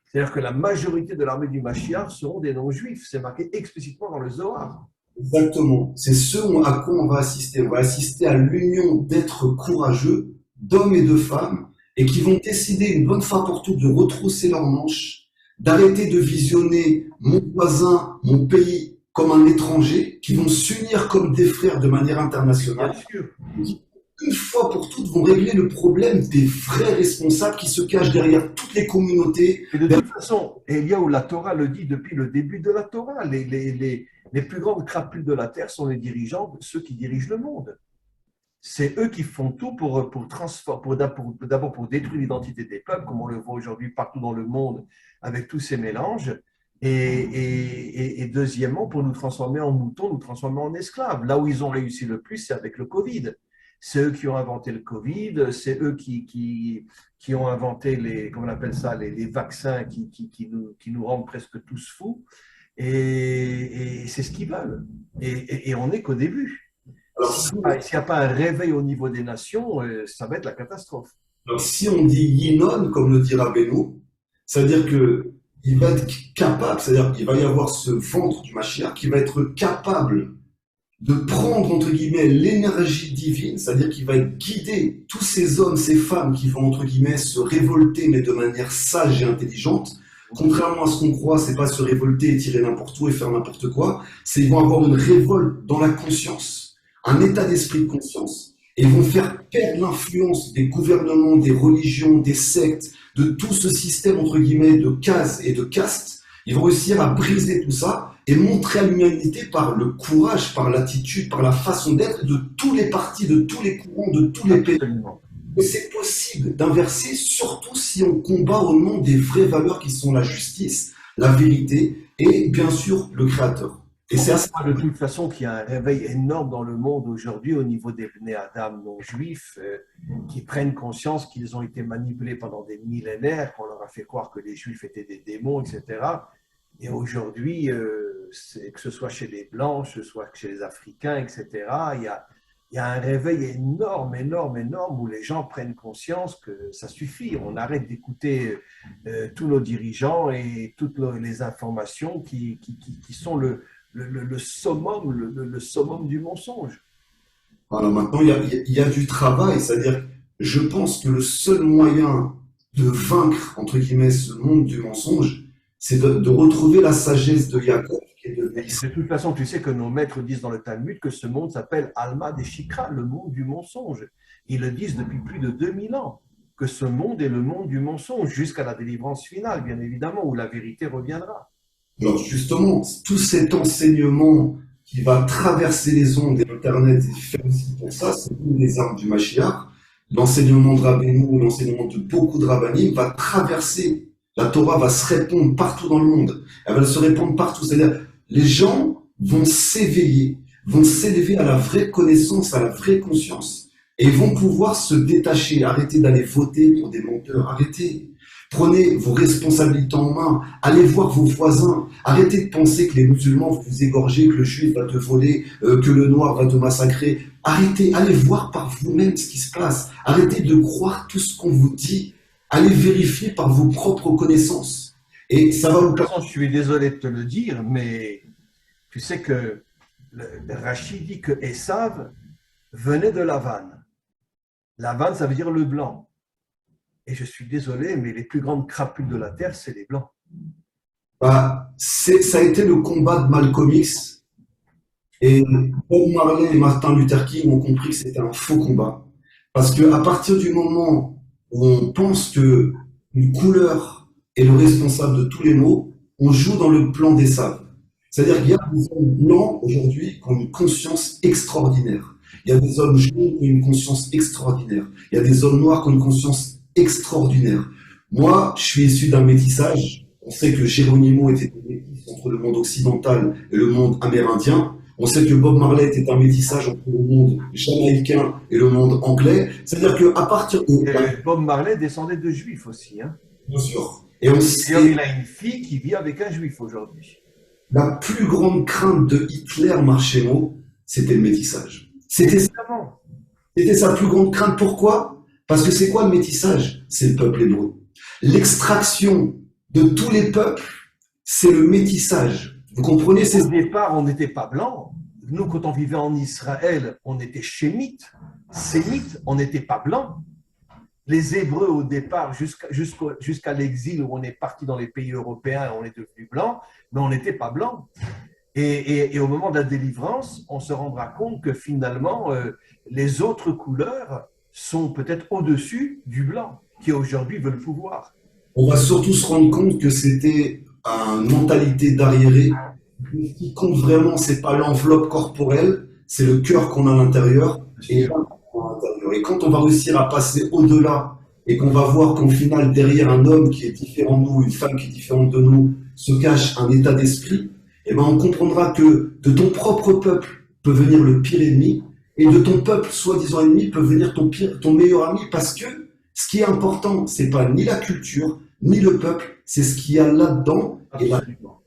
C'est-à-dire que la majorité de l'armée du Mashiach seront des non-juifs. C'est marqué explicitement dans le Zohar. Exactement. C'est ce à quoi on va assister. On va assister à l'union d'êtres courageux, d'hommes et de femmes, et qui vont décider une bonne fois pour toutes de retrousser leurs manches, d'arrêter de visionner mon voisin, mon pays comme un étranger, qui vont s'unir comme des frères de manière internationale. Bien sûr. Qui, une fois pour toutes, vont régler le problème des vrais responsables qui se cachent derrière toutes les communautés. Et de toute façon, Eliyahu, la Torah le dit depuis le début de la Torah, les plus grandes crapules de la terre sont les dirigeants, ceux qui dirigent le monde. C'est eux qui font tout pour transformer, d'abord pour détruire l'identité des peuples, comme on le voit aujourd'hui partout dans le monde avec tous ces mélanges, et deuxièmement pour nous transformer en moutons, nous transformer en esclaves. Là où ils ont réussi le plus, c'est avec le Covid. C'est eux qui ont inventé le Covid, c'est eux qui ont inventé comment on appelle ça, les vaccins qui nous rendent presque tous fous. Et c'est ce qu'ils veulent. Et on n'est qu'au début. Alors, S'il n'y a pas un réveil au niveau des nations, ça va être la catastrophe. alors, si on dit Yinon, comme le dit Rabbeinu, c'est-à-dire qu'il va être capable, c'est-à-dire qu'il va y avoir ce ventre du Mashiach qui va être capable de prendre, entre guillemets, l'énergie divine, c'est-à-dire qu'il va guider tous ces hommes, ces femmes qui vont, entre guillemets, se révolter, mais de manière sage et intelligente. Contrairement à ce qu'on croit, c'est pas se révolter et tirer n'importe où et faire n'importe quoi, c'est ils vont avoir une révolte dans la conscience, un état d'esprit de conscience, et ils vont faire perdre l'influence des gouvernements, des religions, des sectes, de tout ce système, entre guillemets, de cases et de castes. Ils vont réussir à briser tout ça et montrer à l'humanité par le courage, par l'attitude, par la façon d'être de tous les partis, de tous les courants, de tous les pays. Absolument. Et c'est possible d'inverser, surtout si on combat au nom des vraies valeurs qui sont la justice, la vérité et bien sûr le Créateur. Et c'est à ça. De toute façon qu'il y a un réveil énorme dans le monde aujourd'hui au niveau des Bnei Adam non juifs qui prennent conscience qu'ils ont été manipulés pendant des millénaires, qu'on leur a fait croire que les juifs étaient des démons, etc. Et aujourd'hui, que ce soit chez les Blancs, que ce soit chez les Africains, etc., il y a un réveil énorme, énorme, énorme où les gens prennent conscience que ça suffit. On arrête d'écouter tous nos dirigeants et toutes les informations qui sont le summum du mensonge. Alors maintenant, il y a du travail, c'est-à-dire, je pense que le seul moyen de vaincre, entre guillemets, ce monde du mensonge, c'est de retrouver la sagesse de Yaakov qui est devenu De toute façon, tu sais que nos maîtres disent dans le Talmud que ce monde s'appelle Alma des Shikra, le monde du mensonge. Ils le disent depuis plus de 2000 ans, que ce monde est le monde du mensonge, jusqu'à la délivrance finale, bien évidemment, où la vérité reviendra. Alors justement, tout cet enseignement qui va traverser les ondes et Internet et faire aussi pour ça, c'est une des armes du Mashiach. L'enseignement de Rabbeinu, l'enseignement de beaucoup de rabbinim va traverser. La Torah va se répandre partout dans le monde. Elle va se répandre partout. C'est-à-dire, les gens vont s'éveiller, vont s'élever à la vraie connaissance, à la vraie conscience Et ils vont pouvoir se détacher, arrêter d'aller voter pour des menteurs, arrêtez. Prenez vos responsabilités en main, allez voir vos voisins, arrêtez de penser que les musulmans vont vous égorger, que le juif va te voler, que le noir va te massacrer. Arrêtez, allez voir par vous-même ce qui se passe. Arrêtez de croire tout ce qu'on vous dit. Allez vérifier par vos propres connaissances. Et ça va De vous toute permettre. façon, je suis désolé de te le dire, mais tu sais que Rachid dit que Esav venait de Lavan. Lavan, ça veut dire le blanc. Et je suis désolé, mais les plus grandes crapules de la terre, c'est les blancs. Bah, ça a été le combat de Malcolm X. Et Bob Marley et Martin Luther King ont compris que c'était un faux combat. Parce que à partir du moment où on pense que une couleur est le responsable de tous les maux, on joue dans le plan des sables. C'est-à-dire qu'il y a des hommes blancs aujourd'hui qui ont une conscience extraordinaire. Il y a des hommes jaunes qui ont une conscience extraordinaire. Il y a des hommes noirs qui ont une conscience extraordinaire. Moi, je suis issu d'un métissage. On sait que Geronimo était un métis entre le monde occidental et le monde amérindien. On sait que Bob Marley était un métissage entre le monde jamaïcain et le monde anglais. C'est-à-dire qu'à partir de... Et Bob Marley descendait de juifs aussi. Hein. Bien sûr. Et on D'ailleurs, sait il a une fille qui vit avec un juif aujourd'hui. la plus grande crainte de Hitler, Marchémo, c'était le métissage. Évidemment. C'était sa plus grande crainte. Pourquoi? Parce que c'est quoi le métissage? C'est le peuple hébreu. L'extraction de tous les peuples, c'est le métissage. Vous comprenez? Au départ, on n'était pas blancs. Nous, quand on vivait en Israël, on était chémites, sémites, on n'était pas blancs. Les Hébreux, au départ, jusqu'à l'exil où on est parti dans les pays européens, on est devenu blancs, mais on n'était pas blancs. Et au moment de la délivrance, on se rendra compte que finalement, les autres couleurs sont peut-être au-dessus du blanc, qui aujourd'hui veut le pouvoir. On va surtout se rendre compte que c'était une mentalité d'arriéré. Ce qui compte vraiment, c'est pas l'enveloppe corporelle, c'est le cœur qu'on a à l'intérieur et l'âme qu'on a à l'intérieur. Et quand on va réussir à passer au-delà et qu'on va voir qu'au final, derrière un homme qui est différent de nous, une femme qui est différente de nous, se cache un état d'esprit, eh ben on comprendra que de ton propre peuple peut venir le pire ennemi et de ton peuple soi-disant ennemi peut venir ton meilleur ami parce que ce qui est important, c'est pas ni la culture, ni le peuple, c'est ce qu'il y a là-dedans. Et là, Absolument.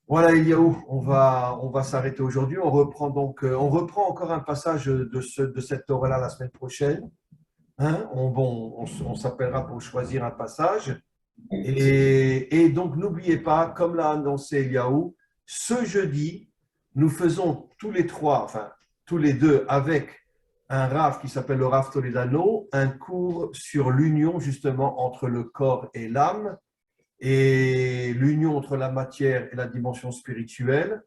Voilà, Eliaou, on va s'arrêter aujourd'hui. On reprend encore un passage de cette Torah-là la semaine prochaine. Hein. On s'appellera pour choisir un passage. Et donc, n'oubliez pas, comme l'a annoncé Eliaou, ce jeudi, nous faisons tous les trois, enfin tous les deux, avec un Rav qui s'appelle le Rav Toledano, un cours sur l'union justement entre le corps et l'âme, et l'union entre la matière et la dimension spirituelle,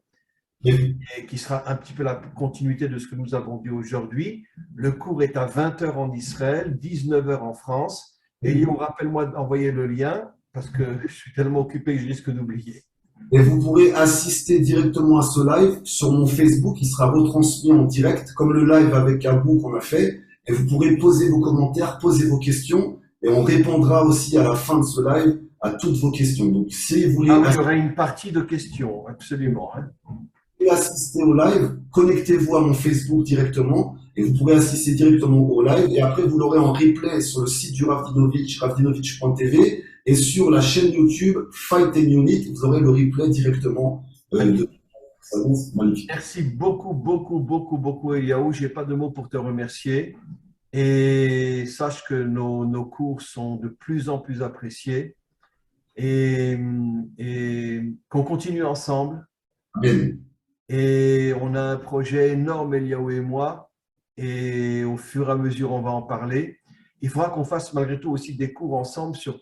et qui sera un petit peu la continuité de ce que nous avons dit aujourd'hui. Le cours est à 20 heures en Israël, 19 heures en France. Et Lyon, rappelle-moi d'envoyer le lien, parce que je suis tellement occupé que je risque d'oublier. et vous pourrez assister directement à ce live sur mon Facebook, qui sera retransmis en direct, comme le live avec Abou qu'on a fait. Et vous pourrez poser vos commentaires, poser vos questions, et on répondra aussi à la fin de ce live à toutes vos questions. Donc, si vous voulez Ah, il y aura une partie de questions, absolument. Hein. assister au live, connectez-vous à mon Facebook directement et vous pourrez assister directement au live. Et après, vous l'aurez en replay sur le site du Ravdinovich, ravdinovich.tv, et sur la chaîne YouTube Fight and Unit, vous aurez le replay directement de ça. C'est magnifique. Merci beaucoup, beaucoup, beaucoup, beaucoup, Eliaou. Je n'ai pas de mots pour te remercier. Et sache que nos cours sont de plus en plus appréciés et qu'on continue ensemble. Amen. Et on a un projet énorme, Eliaou et moi, et au fur et à mesure, on va en parler. Il faudra qu'on fasse malgré tout aussi des cours ensemble sur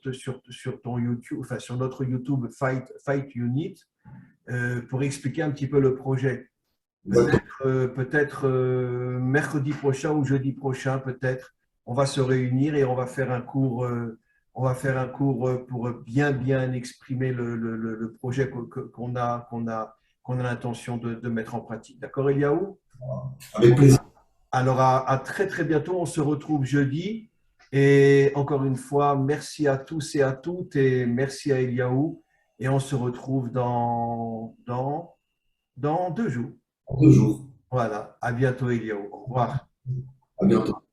ton YouTube, enfin sur notre YouTube Fight Unit, pour expliquer un petit peu le projet. Peut-être mercredi prochain ou jeudi prochain, peut-être, on va se réunir et on va faire un cours. Pour bien exprimer le projet qu'on a l'intention de mettre en pratique. D'accord, Eliaou? Avec plaisir. Alors, à très, très bientôt. On se retrouve jeudi. Et encore une fois, merci à tous et à toutes et merci à Eliaou. Et on se retrouve dans 2 jours. En 2 jours. Voilà. À bientôt, Eliaou. Au revoir. À bientôt.